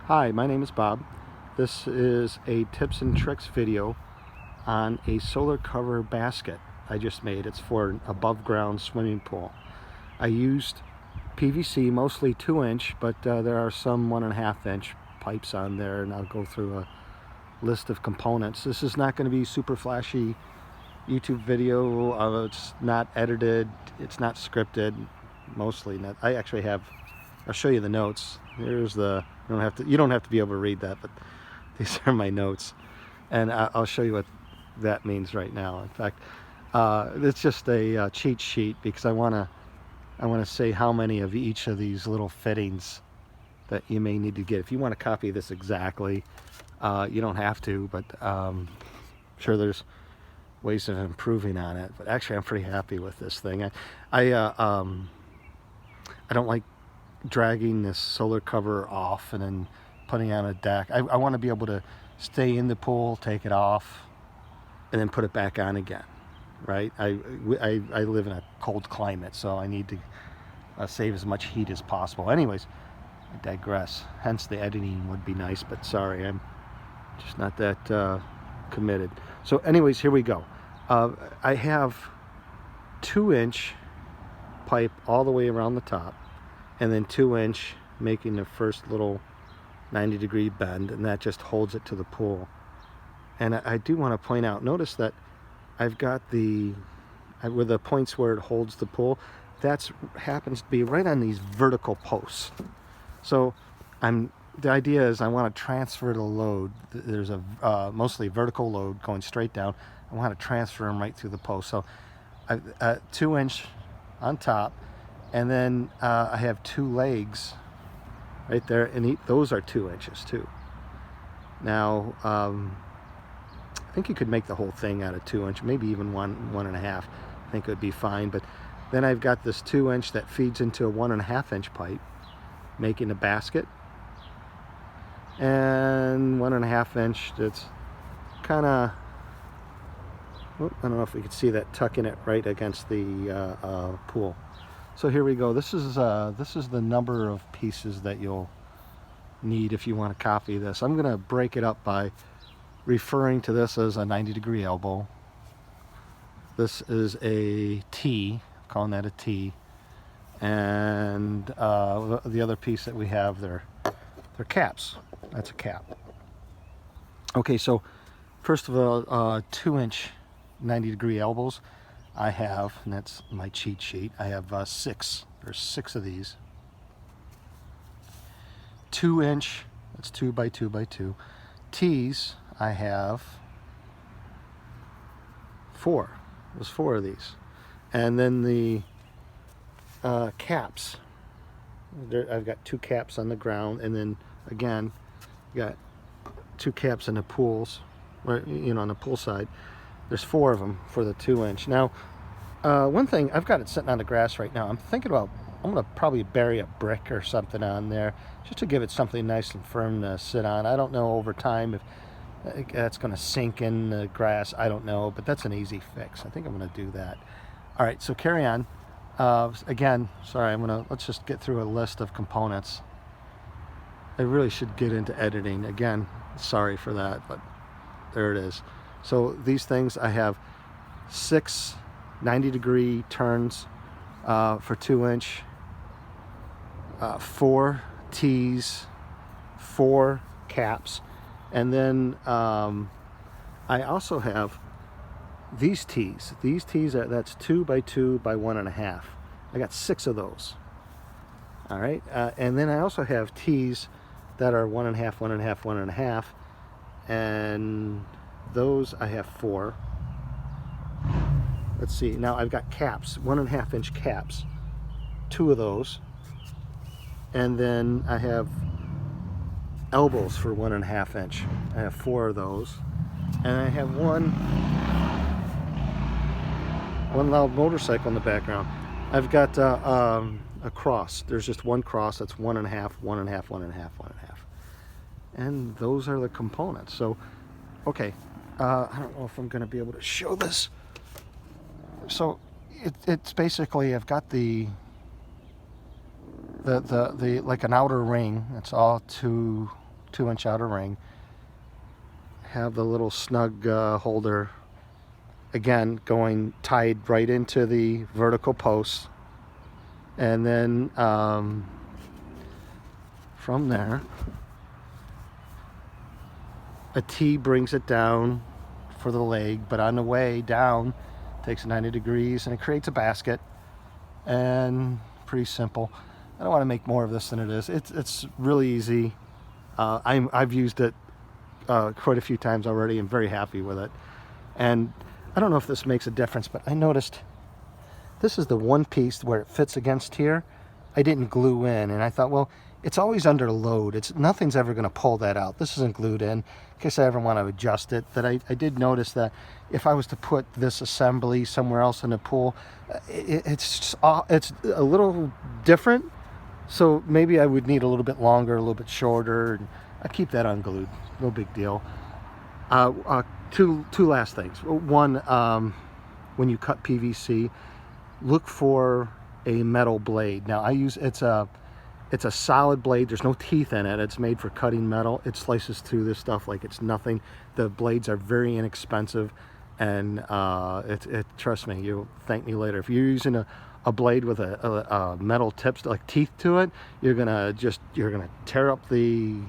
Hi, my name is Bob. This is a tips and tricks video on a solar cover basket I just made. It's for an above ground swimming pool. I used PVC, mostly 2-inch, but there are some 1.5-inch pipes on there, and I'll go through a list of components. This is not going to be super flashy YouTube video. It's not edited, it's not scripted, mostly not. I actually have, I'll show you the notes. Here's the, you don't have to be able to read that, but these are my notes, and I'll show you what that means right now. In fact, it's just a cheat sheet because I want to say how many of each of these little fittings that you may need to get. If you want to copy this exactly, you don't have to, but I'm sure there's ways of improving on it. But actually, I'm pretty happy with this thing. I don't like dragging this solar cover off and then putting it on a deck. I want to be able to stay in the pool, take it off, and then put it back on again, right? I live in a cold climate, so I need to save as much heat as possible. Anyways, I digress. Hence the editing would be nice, but sorry, I'm just not that committed. So anyways, here we go. I have 2-inch pipe all the way around the top, and then 2-inch making the first little 90-degree bend, and that just holds it to the pool. And I do want to point out, notice that I've got with the points where it holds the pool, that happens to be right on these vertical posts. So the idea is I want to transfer the load. There's a mostly vertical load going straight down. I want to transfer them right through the post. So 2-inch on top, and then I have 2 legs right there, and those are 2 inches too. Now I think you could make the whole thing out of 2-inch, maybe even 1.5. I think it would be fine. But then I've got this 2-inch that feeds into a 1.5-inch pipe, making a basket, and 1.5-inch that's kind of, I don't know if we can see that, tucking it right against the pool. So here we go. This is the number of pieces that you'll need if you want to copy this. I'm going to break it up by referring to this as a 90-degree elbow. This is a T, calling that a T, and the other piece that we have, they're caps. That's a cap. Okay, so first of all, 2-inch 90-degree elbows I have, and that's my cheat sheet. I have 6. There's 6 of these. 2-inch, that's 2 by 2 by 2. T's, I have 4. There's 4 of these. And then the caps, I've got 2 caps on the ground, and then again, got 2 caps in the pools, right, on the pool side. There's 4 of them for the 2-inch. Now, one thing, I've got it sitting on the grass right now. I'm thinking about, I'm going to probably bury a brick or something on there just to give it something nice and firm to sit on. I don't know over time if that's going to sink in the grass. I don't know, but that's an easy fix. I think I'm going to do that. All right, so carry on. Again, sorry, let's just get through a list of components. I really should get into editing. Again, sorry for that, but there it is. So these things, I have 6 90-degree turns for 2-inch, 4 T's, 4 caps, and then I also have these T's. These T's that's 2 by 2 by 1.5. I got 6 of those. All right, and then I also have T's that are 1.5, 1.5, 1.5, and those I have 4. Let's see, now I've got caps, 1.5-inch caps, 2 of those, and then I have elbows for 1.5-inch. I have 4 of those, and I have one loud motorcycle in the background. I've got a cross. There's just one cross that's 1.5, 1.5, 1.5, 1.5, and those are the components. So, okay, I don't know if I'm going to be able to show this. So it's basically, I've got the like an outer ring. It's all 2 2-inch outer ring. Have the little snug holder, again, going tied right into the vertical post. And then from there, a T brings it down for the leg, but on the way down, takes 90 degrees and it creates a basket. And pretty simple. I don't want to make more of this than it is. It's really easy. I've used it quite a few times already. I'm very happy with it. And I don't know if this makes a difference, but I noticed this is the one piece where it fits against here. I didn't glue in, and I thought, well, it's always under load. Nothing's ever going to pull that out. This isn't glued in case I ever want to adjust it. That I did notice that if I was to put this assembly somewhere else in the pool, it's a little different. So maybe I would need a little bit longer, a little bit shorter. And I keep that unglued. No big deal. Two last things. One, when you cut PVC, look for a metal blade. Now it's a solid blade. There's no teeth in it. It's made for cutting metal. It slices through this stuff like it's nothing. The blades are very inexpensive, and trust me, you'll thank me later. If you're using a blade with a metal tips like teeth to it, you're gonna tear up the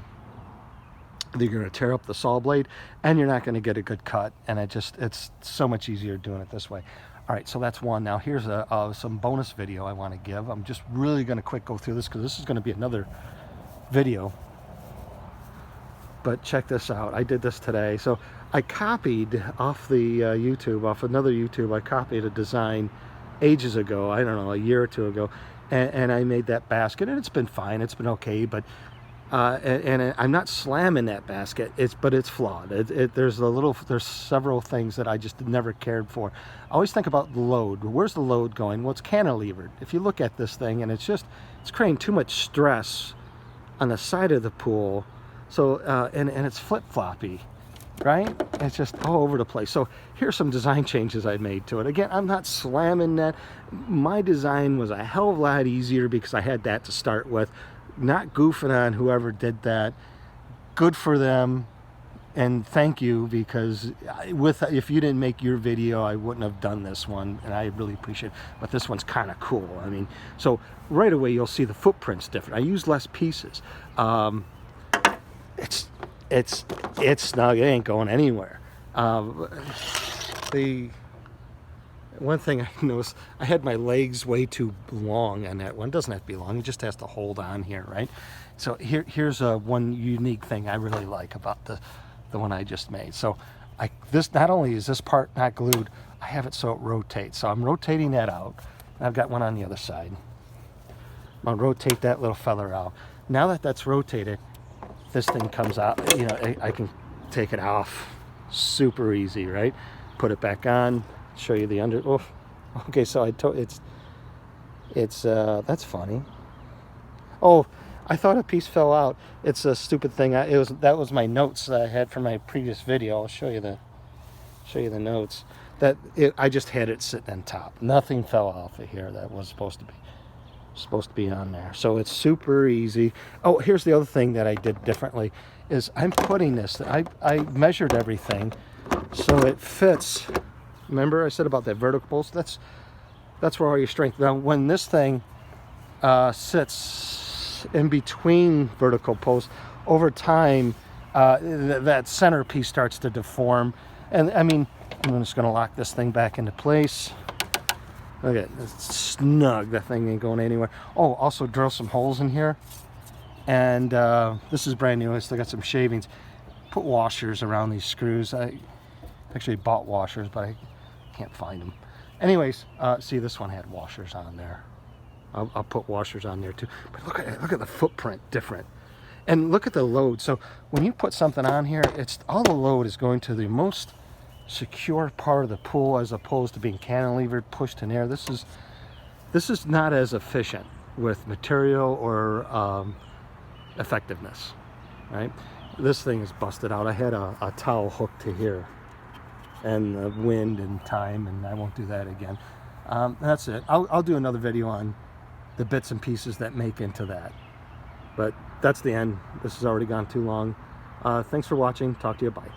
saw blade, and you're not gonna get a good cut. And it's so much easier doing it this way. All right, so that's one. Now here's some bonus video I want to give. I'm just really going to quick go through this because this is going to be another video. But check this out. I did this today. So I copied off the off another YouTube, I copied a design ages ago, I don't know, a year or two ago, and I made that basket, and it's been fine. It's been okay, but and I'm not slamming that basket, but it's flawed. There's several things that I just never cared for. I always think about the load. Where's the load going? Well, it's cantilevered. If you look at this thing, and it's creating too much stress on the side of the pool. So and it's flip-floppy, right? It's just all over the place. So here's some design changes I made to it. Again, I'm not slamming that. My design was a hell of a lot easier because I had that to start with. Not goofing on whoever did that. Good for them, and thank you, because if you didn't make your video, I wouldn't have done this one, and I really appreciate it. But this one's kind of cool. I mean, so right away you'll see the footprint's different. I use less pieces. It's snug. It ain't going anywhere. The one thing I noticed, I had my legs way too long on that one. It doesn't have to be long, it just has to hold on here, right? So here's one unique thing I really like about the one I just made. So this, not only is this part not glued, I have it so it rotates. So I'm rotating that out. I've got one on the other side. I'm gonna rotate that little feather out. Now that that's rotated, this thing comes out, you know, I can take it off super easy, right? Put it back on. Show you the under. Oh, okay. So that's funny. Oh, I thought a piece fell out. It's a stupid thing. That was my notes that I had from my previous video. I'll show you the notes. I just had it sitting on top. Nothing fell off of here that was supposed to be on there. So it's super easy. Oh, here's the other thing that I did differently is I'm putting this. I measured everything so it fits. Remember I said about that vertical post? That's where all your strength. Now when this thing sits in between vertical posts, over time that center piece starts to deform. And I mean, I'm just going to lock this thing back into place. Look at it, it's snug. That thing ain't going anywhere. Oh, also drill some holes in here. And this is brand new. I still got some shavings. Put washers around these screws. I actually bought washers, but I can't find them. Anyways, see, this one had washers on there. I'll put washers on there too. But look at the footprint different. And look at the load. So when you put something on here, all the load is going to the most secure part of the pool as opposed to being cantilevered, pushed in air. This is not as efficient with material or effectiveness, right? This thing is busted out. I had a towel hooked to here, and the wind and time, and I won't do that again. That's it. I'll do another video on the bits and pieces that make into that. But that's the end. This has already gone too long. Thanks for watching. Talk to you. Bye.